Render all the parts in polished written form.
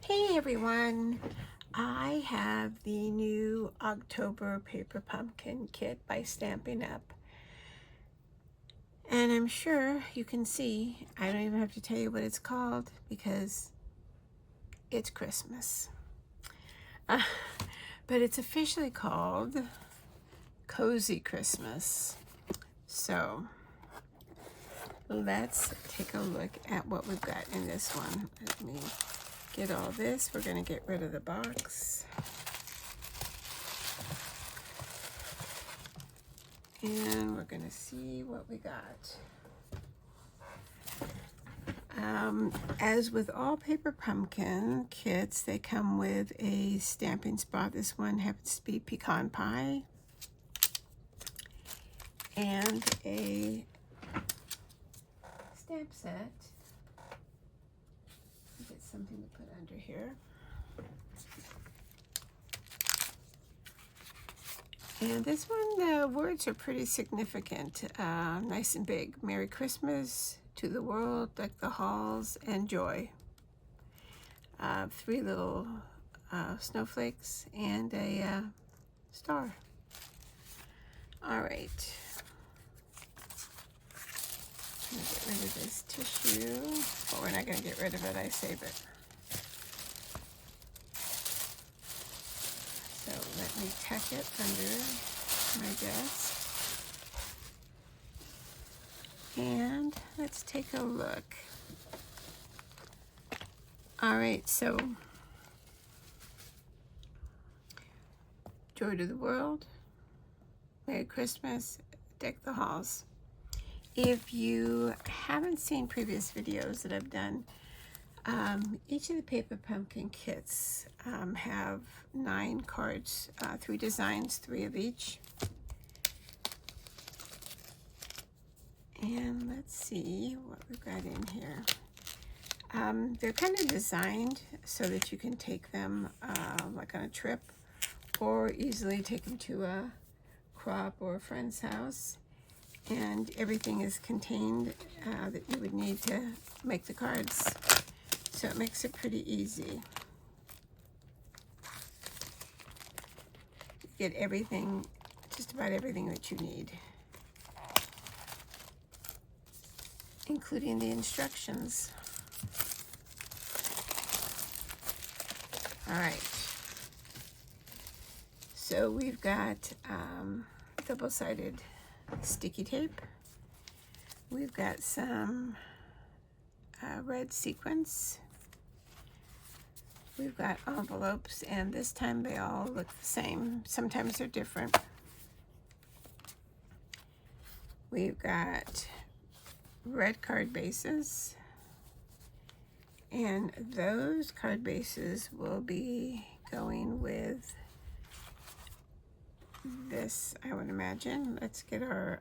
Hey everyone, I have the new October Paper Pumpkin Kit by Stampin' Up. And I'm sure you can see, I don't even have to tell you what it's called because it's Christmas. But it's officially called Cozy Christmas. So let's take a look at what we've got in this one. Let me get all this. We're going to get rid of the box. And we're going to see what we got. As with all Paper Pumpkin kits, they come with a stamping spot. This one happens to be pecan pie. And a stamp set. Get something to put under here. And this one, the words are pretty significant, nice and big. Merry Christmas to the world, deck the halls, and joy. 3 little snowflakes and a star. All right. I'm gonna get rid of this tissue. Well, we're not gonna get rid of it, I save it. So let me tuck it under my desk. And let's take a look. All right, so joy to the world, Merry Christmas, deck the halls. If you haven't seen previous videos that I've done, each of the Paper Pumpkin kits have 9 cards, 3 designs, 3 of each. And let's see what we've got in here. They're kind of designed so that you can take them like on a trip or easily take them to a crop or a friend's house. And everything is contained that you would need to make the cards. So it makes it pretty easy. You get everything, just about everything that you need, including the instructions. All right. So we've got double-sided sticky tape. We've got some red sequins. We've got envelopes, and this time they all look the same. Sometimes they're different. We've got red card bases, and those card bases will be going with this, I would imagine. Let's get our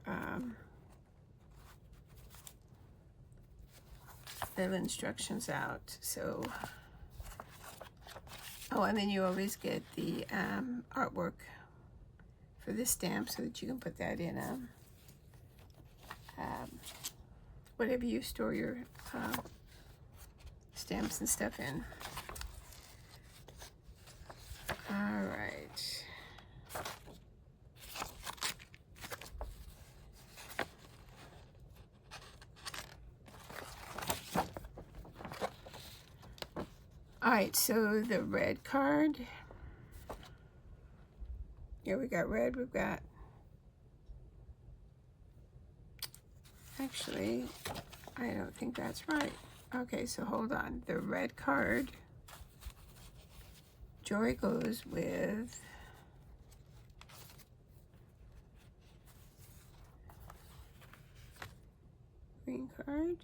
little instructions out. So, oh, and then you always get the artwork for this stamp so that you can put that in a whatever you store your stamps and stuff in. All right. All right, so the red card. Here we got red, we've got, actually, I don't think that's right. Okay, so hold on. The red card, joy goes with green card.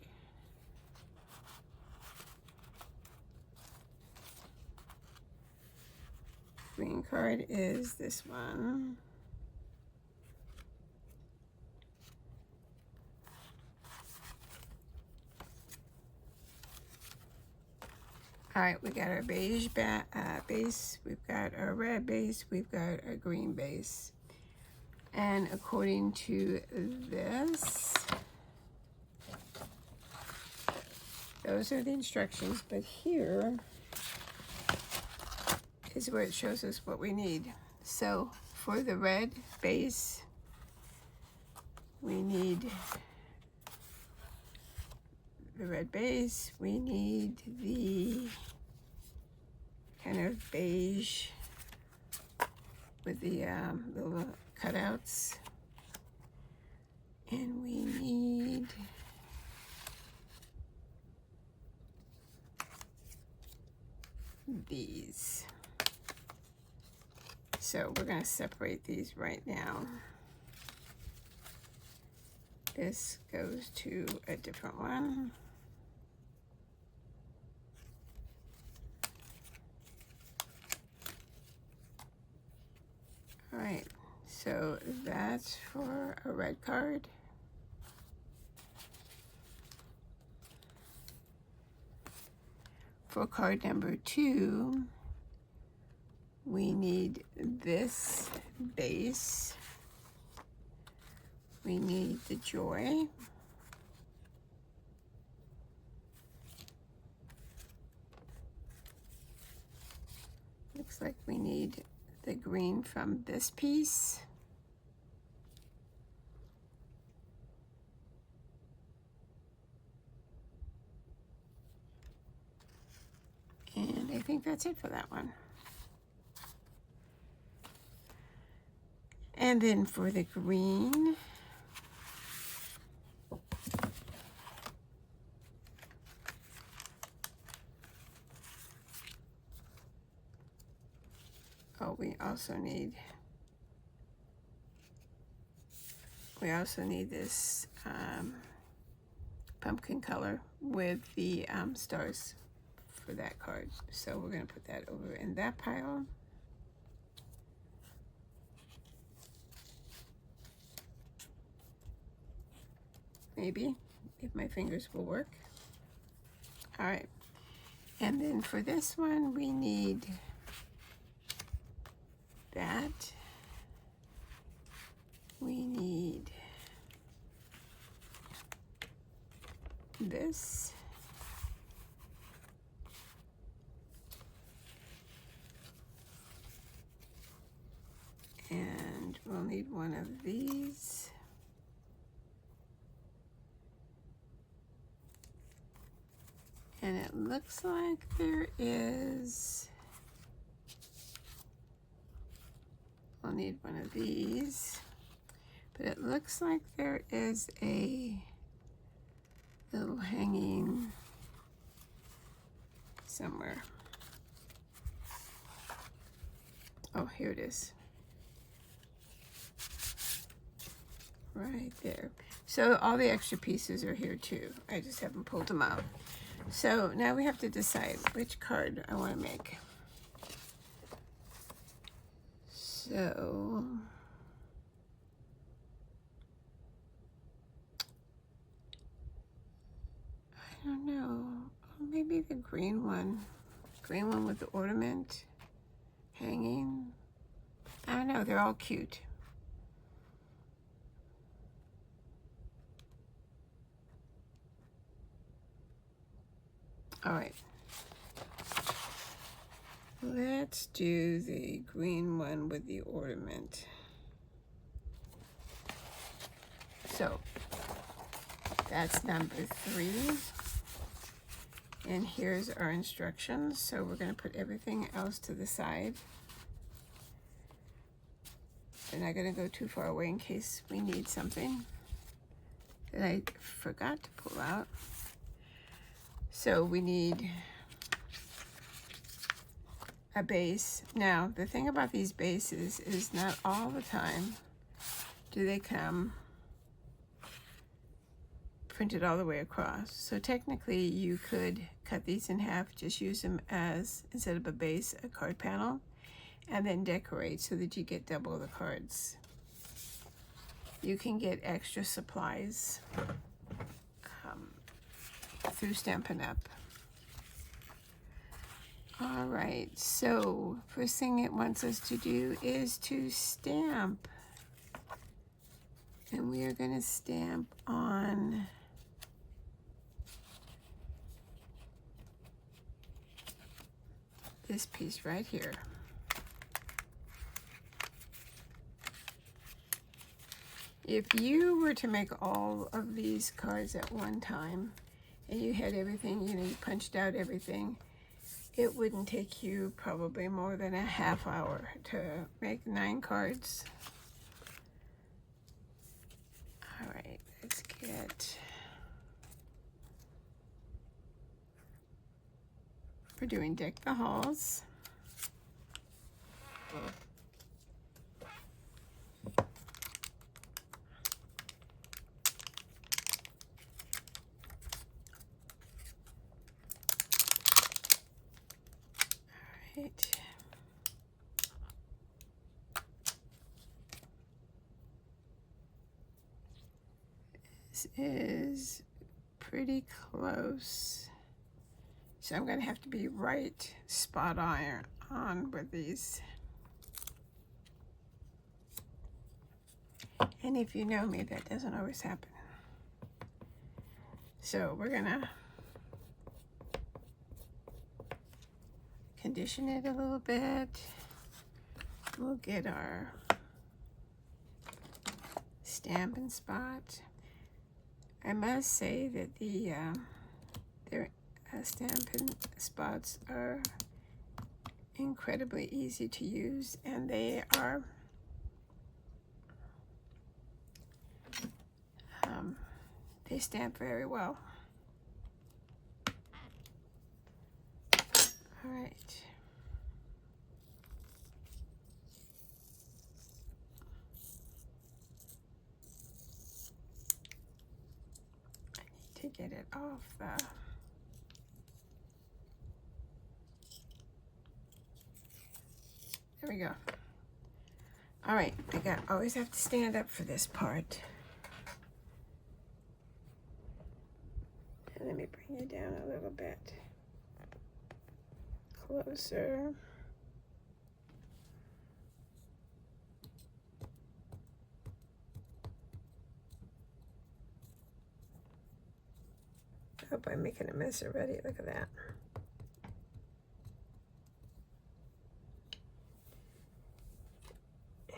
Green card is this one. All right, we got our beige base, we've got our red base, we've got our green base. And according to this, those are the instructions, but here is where it shows us what we need. So for the red base, we need the red base, we need the kind of beige with the little cutouts, and we need these. So we're going to separate these right now. This goes to a different one. All right, so that's for a red card. For card number 2, we need this base. We need the joy. Looks like we need the green from this piece. And I think that's it for that one. And then for the green, oh, we also need this pumpkin color with the stars for that card. So we're going to put that over in that pile. Maybe, if my fingers will work. All right. And then for this one, we need that. We need this. And we'll need one of these. And it looks like there is, I'll need one of these, but it looks like there is a little hanging somewhere. Oh, here it is. Right there. So all the extra pieces are here too. I just haven't pulled them out. So now we have to decide which card I want to make. So I don't know. Oh, maybe the green one. Green one with the ornament hanging. I don't know. They're all cute. All right. Let's do the green one with the ornament. So that's number 3. And here's our instructions. So we're going to put everything else to the side. We're not going to go too far away in case we need something that I forgot to pull out. So we need a base. Now, the thing about these bases is not all the time do they come printed all the way across. So technically you could cut these in half, just use them as, instead of a base, a card panel, and then decorate so that you get double the cards. You can get extra supplies through Stampin' Up. All right, so first thing it wants us to do is to stamp. And we are going to stamp on this piece right here. If you were to make all of these cards at one time, and you had everything, you know, you punched out everything, it wouldn't take you probably more than a half hour to make 9 cards. All right, let's get, we're doing Deck the Halls. Right. This is pretty close. So I'm going to have to be right spot on with these. And if you know me, that doesn't always happen. So we're going to condition it a little bit. We'll get our Stampin' spot. I must say that their Stampin' spots are incredibly easy to use, and they are they stamp very well. All right. To get it off the there we go. All right, always have to stand up for this part. And let me bring you down a little bit closer. I hope I'm making a mess already. Look at that.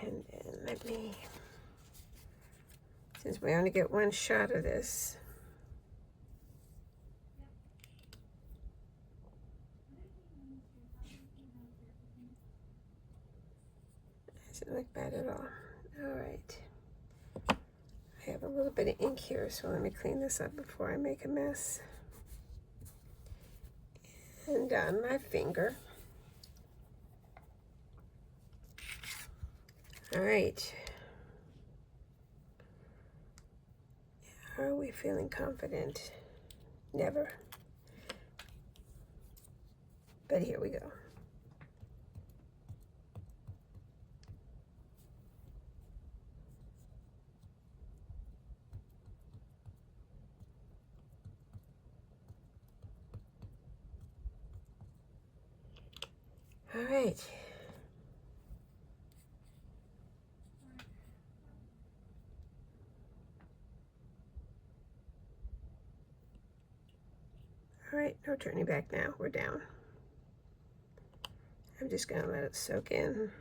And then let me, since we only get one shot of this, doesn't look bad at all. All right. I have a little bit of ink here, so let me clean this up before I make a mess. And on my finger. All right. Are we feeling confident? Never. But here we go. All right. All right, no turning back now. We're down. I'm just gonna let it soak in.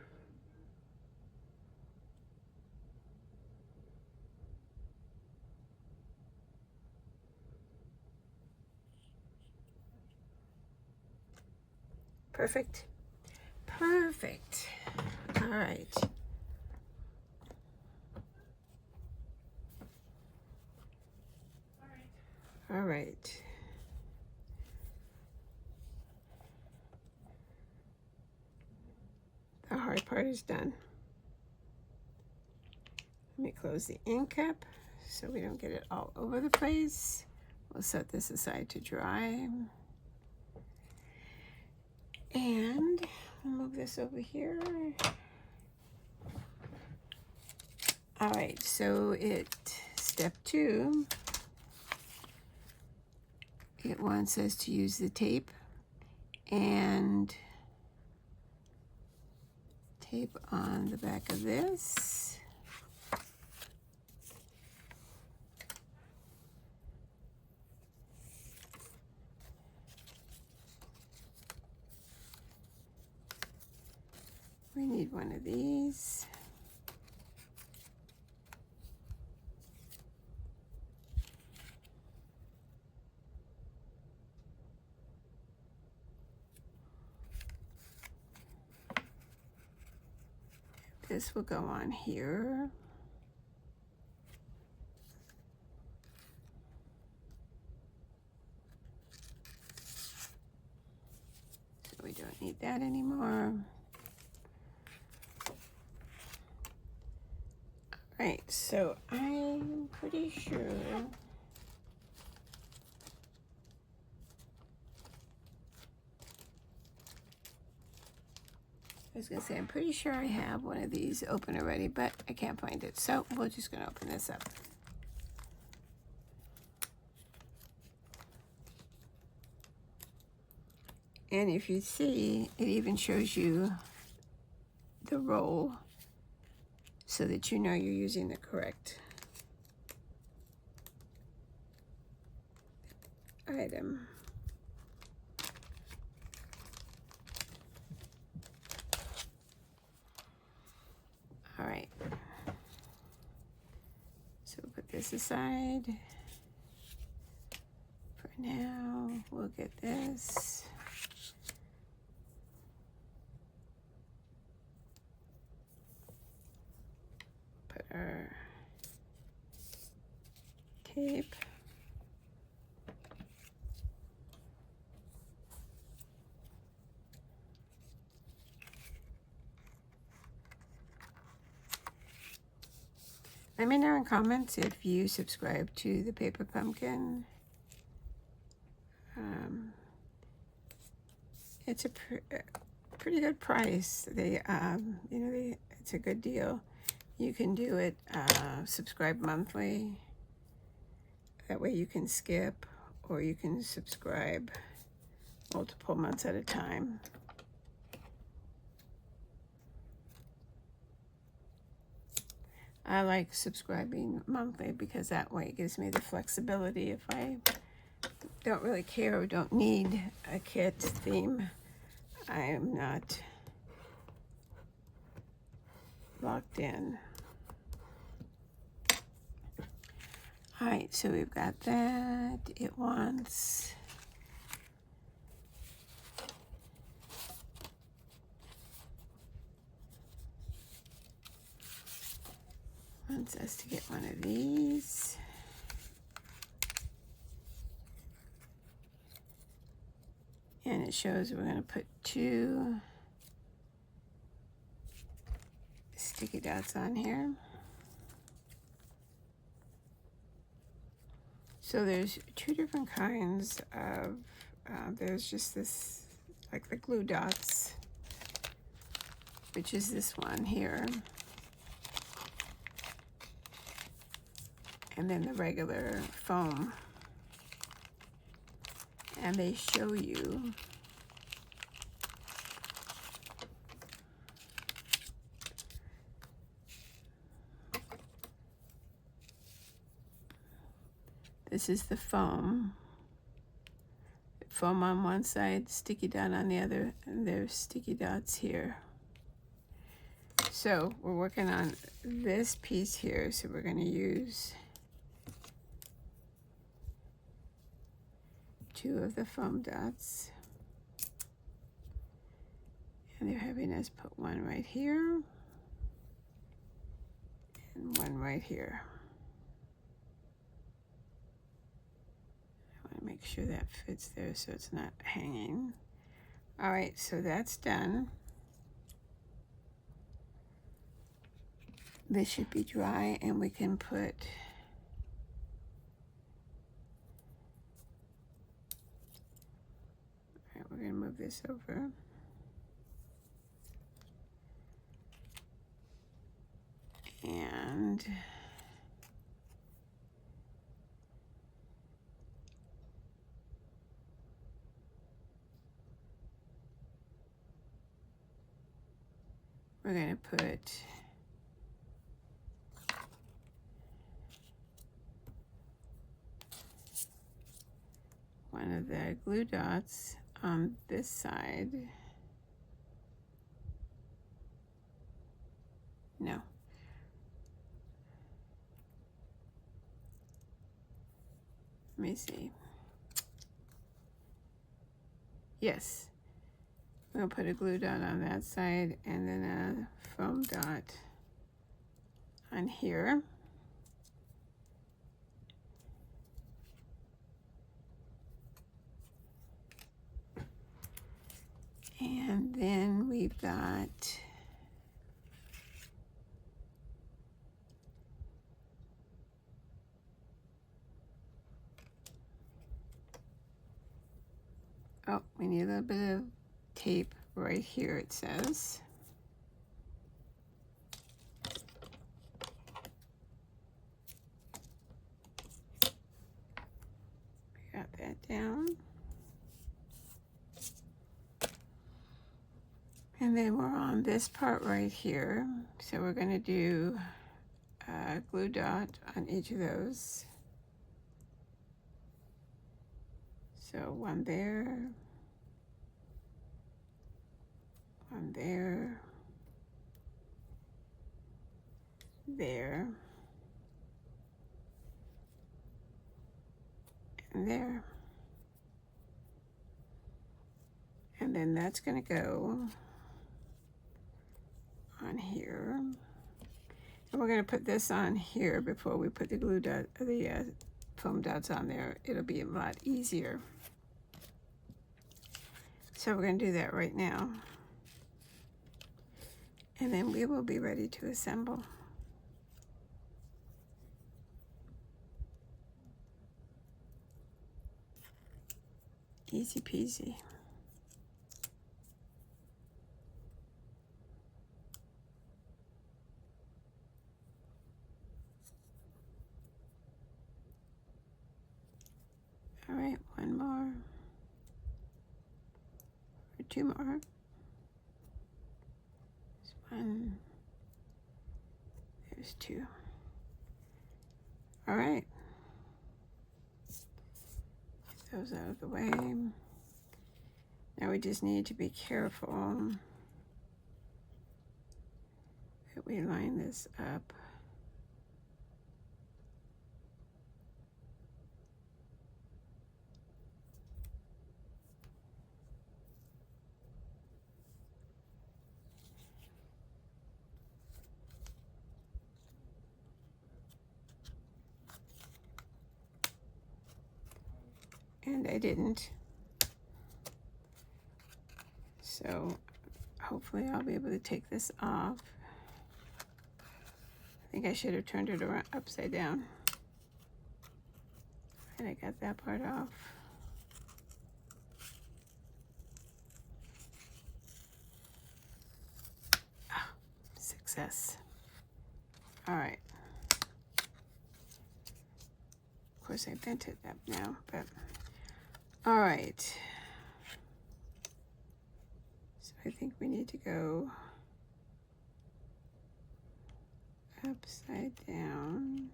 Perfect. Perfect. All right. All right. The hard part is done. Let me close the ink cap so we don't get it all over the place. We'll set this aside to dry. And I'll move this over here. All right, so step 2, it wants us to use the tape and tape on the back of this. We need one of these. this will go on here. So we don't need that anymore. Right, so I'm pretty sure I was gonna say, I'm pretty sure I have one of these open already, but I can't find it. So we're just gonna open this up. And if you see, it even shows you the roll so that you know you're using the correct item. All right, so we'll put this aside for now. We'll get this. Put our tape. Let me know in comments if you subscribe to the Paper Pumpkin. It's a pretty good price. It's a good deal. You can do it, subscribe monthly. That way you can skip, or you can subscribe multiple months at a time. I like subscribing monthly because that way it gives me the flexibility. If I don't really care or don't need a kit theme, I'm not locked in. All right, so we've got that. It wants us to get one of these. And it shows we're going to put 2 sticky dots on here. So there's 2 different kinds of, there's just this, like the glue dots, which is this one here. And then the regular foam. And they show you this is the foam. Foam on one side, sticky dot on the other, and there's sticky dots here. So we're working on this piece here, so we're going to use 2 of the foam dots. And they're having us put 1 right here and 1 right here. I want to make sure that fits there so it's not hanging. All right, so that's done. This should be dry, and we can put we're going to move this over. And we're going to put one of the glue dots on this side. No. Let me see. Yes. we'll put a glue dot on that side and then a foam dot on here. And then we've got we need a little bit of tape right here, it says. Got that down. And then we're on this part right here. So we're going to do a glue dot on each of those. So one there, one there, there, and there. And then that's going to go on here. And we're going to put this on here before we put the glue dot, the foam dots on there. It'll be a lot easier. So we're going to do that right now. And then we will be ready to assemble. Easy peasy. All right, one more, or two more. There's one, there's two. All right, get those out of the way. Now we just need to be careful that we line this up. And I didn't. So hopefully I'll be able to take this off. I think I should have turned it around upside down. And I got that part off. Oh, success. All right. Of course I bent it up now, but all right. So I think we need to go upside down.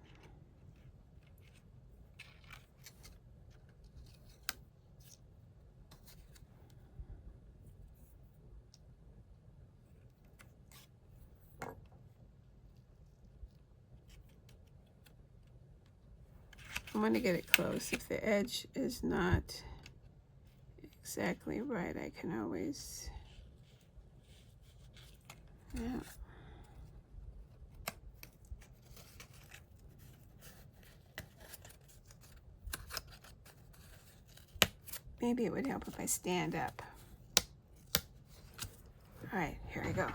I want to get it close. If the edge is not exactly right, I can always, yeah. Maybe it would help if I stand up. All right, here I go.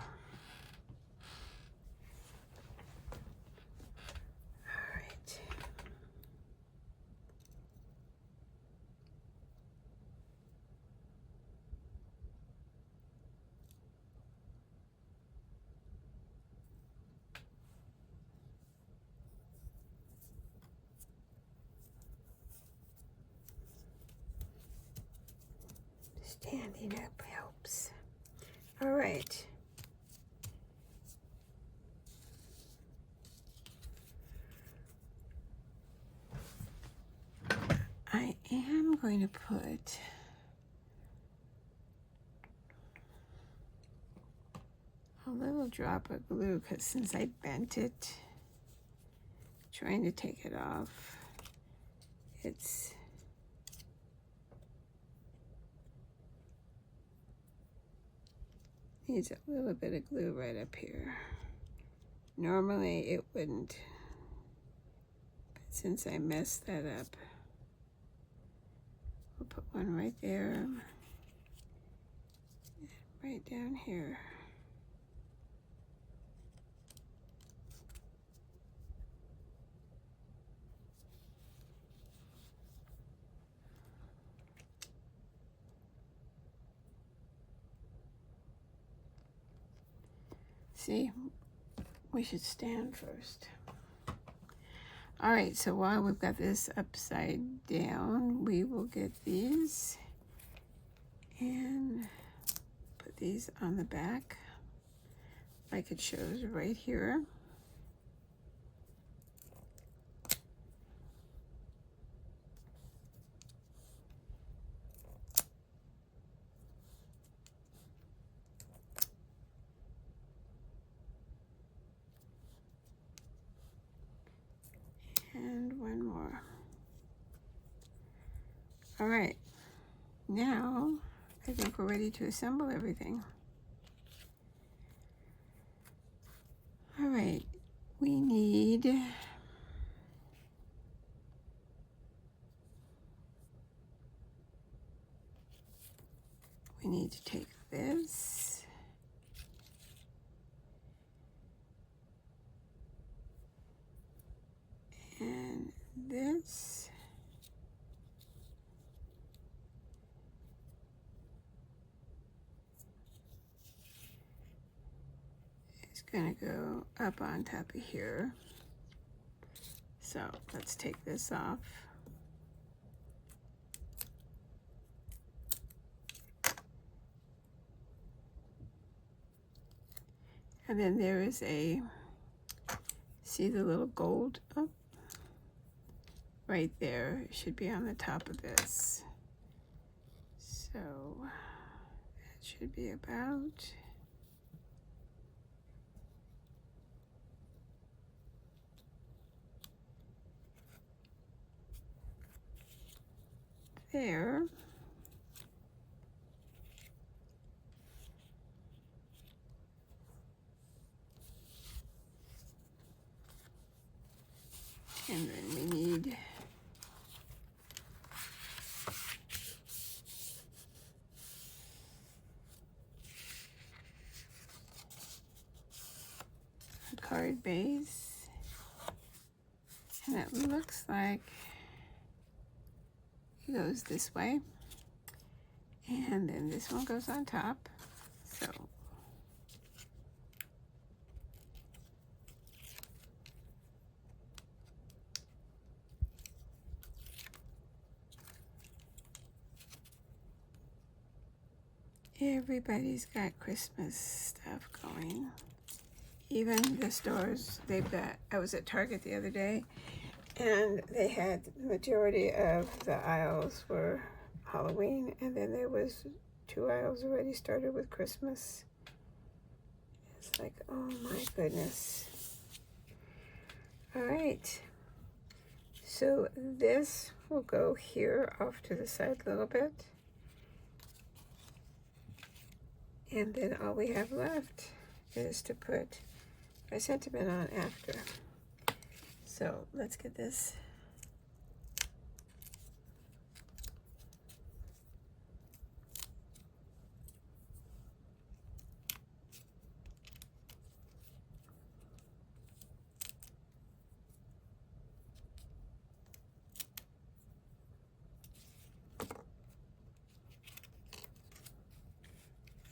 Standing up helps. All right. I am going to put a little drop of glue because since I bent it, trying to take it off, it's needs a little bit of glue right up here. Normally it wouldn't, but since I messed that up, we'll put one right there, right down here. See, we should stand first. All right, so while we've got this upside down, we will get these and put these on the back like it shows right here. And one more. All right, now I think we're ready to assemble everything. All right, we need to take this and this. It's gonna go up on top of here. So let's take this off. And then there is a, see the little gold up? Right there, it should be on the top of this. So that should be about there. And then we need a card base. And it looks like it goes this way. And then this one goes on top. So everybody's got Christmas stuff going. Even the stores, they've got, I was at Target the other day, and they had the majority of the aisles were Halloween, and then there was 2 aisles already started with Christmas. It's like, oh my goodness. All right, so this will go here off to the side a little bit. And then all we have left is to put our sentiment on after. So let's get this.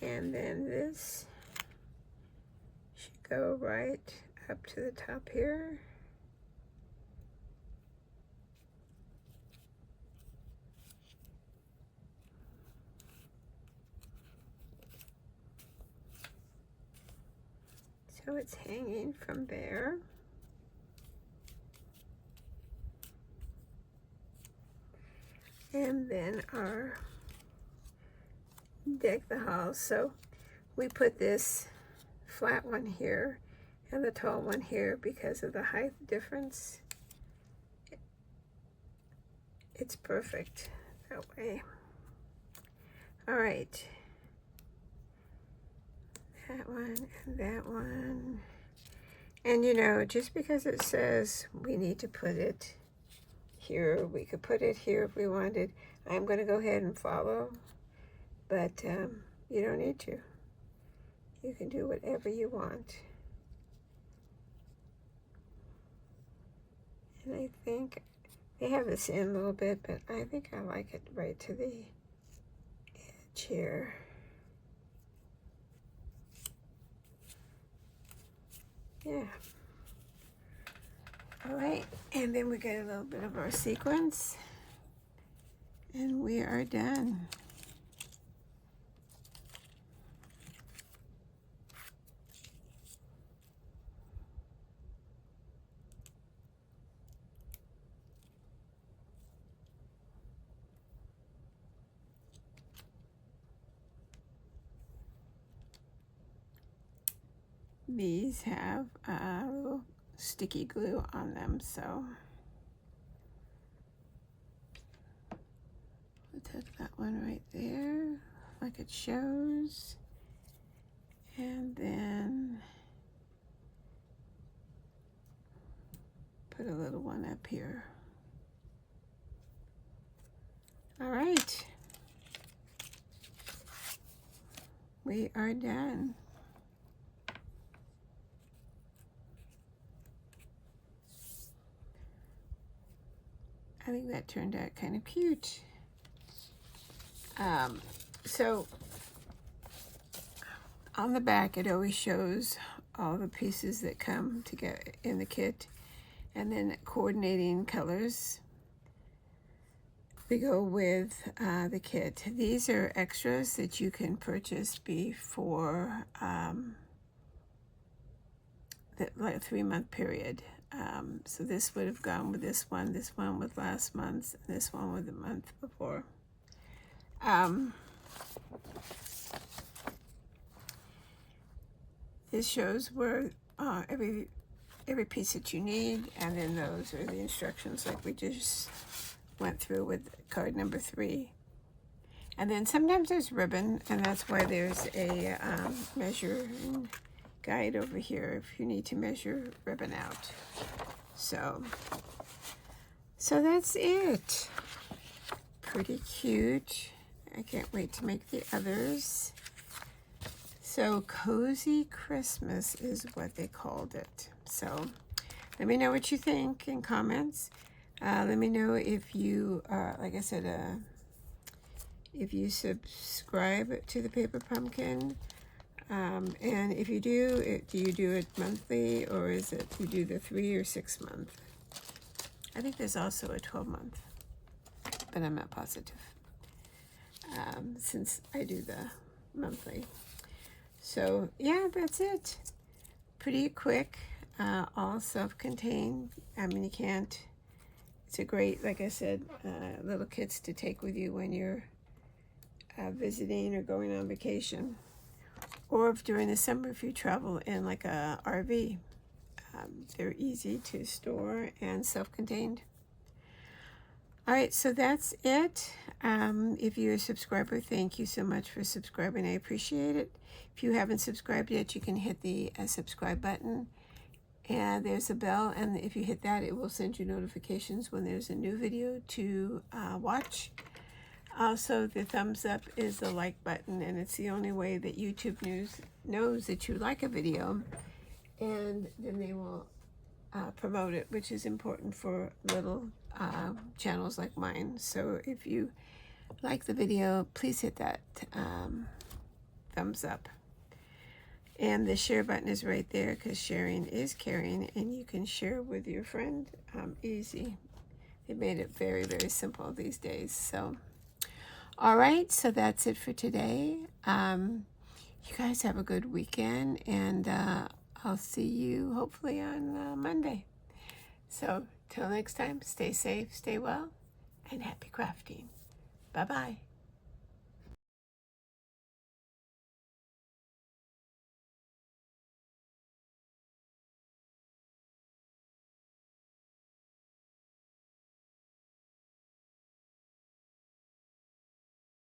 And then this should go right up to the top here. So it's hanging from there. And then our deck the halls. So we put this flat one here and the tall one here because of the height difference. It's perfect that way. All right, that one and that one. And you know, just because it says we need to put it here, we could put it here if we wanted. I'm going to go ahead and follow, but you don't need to. You can do whatever you want. And I think they have this in a little bit, but I think I like it right to the edge here. Yeah. All right, and then we get a little bit of our sequins, and we are done. These have a little sticky glue on them, so we'll take that one right there like it shows, and then put a little one up here. All right, we are done. I think that turned out kind of cute. So on the back, it always shows all the pieces that come together in the kit, and then coordinating colors to go with the kit. These are extras that you can purchase before the like 3-month period. So this would have gone with this one with last month's, and this one with the month before. This shows where every piece that you need, and then those are the instructions like we just went through with card number 3. And then sometimes there's ribbon, and that's why there's a measuring guide over here if you need to measure ribbon out. So that's it. Pretty cute. I can't wait to make the others. So Cozy Christmas is what they called it. So let me know what you think in comments. Let me know if you, like I said, if you subscribe to the Paper Pumpkin. And if you do you do it monthly, or is it you do the 3 or 6 month? I think there's also a 12-month, but I'm not positive, since I do the monthly. So yeah, that's it. Pretty quick, all self-contained. I mean, you can't, it's a great, like I said, little kits to take with you when you're visiting or going on vacation. Or if during the summer, if you travel in like a RV, they're easy to store and self-contained. All right, so that's it. If you're a subscriber, thank you so much for subscribing. I appreciate it. If you haven't subscribed yet, you can hit the subscribe button. And there's a bell, and if you hit that, it will send you notifications when there's a new video to watch. Also, the thumbs up is the like button, and it's the only way that YouTube knows that you like a video, and then they will promote it, which is important for little channels like mine. So if you like the video, please hit that thumbs up. And the share button is right there, because sharing is caring, and you can share with your friend easy. They made it very, very simple these days. So all right, so that's it for today. You guys have a good weekend, and I'll see you hopefully on Monday. So till next time, stay safe, stay well, and happy crafting. Bye-bye.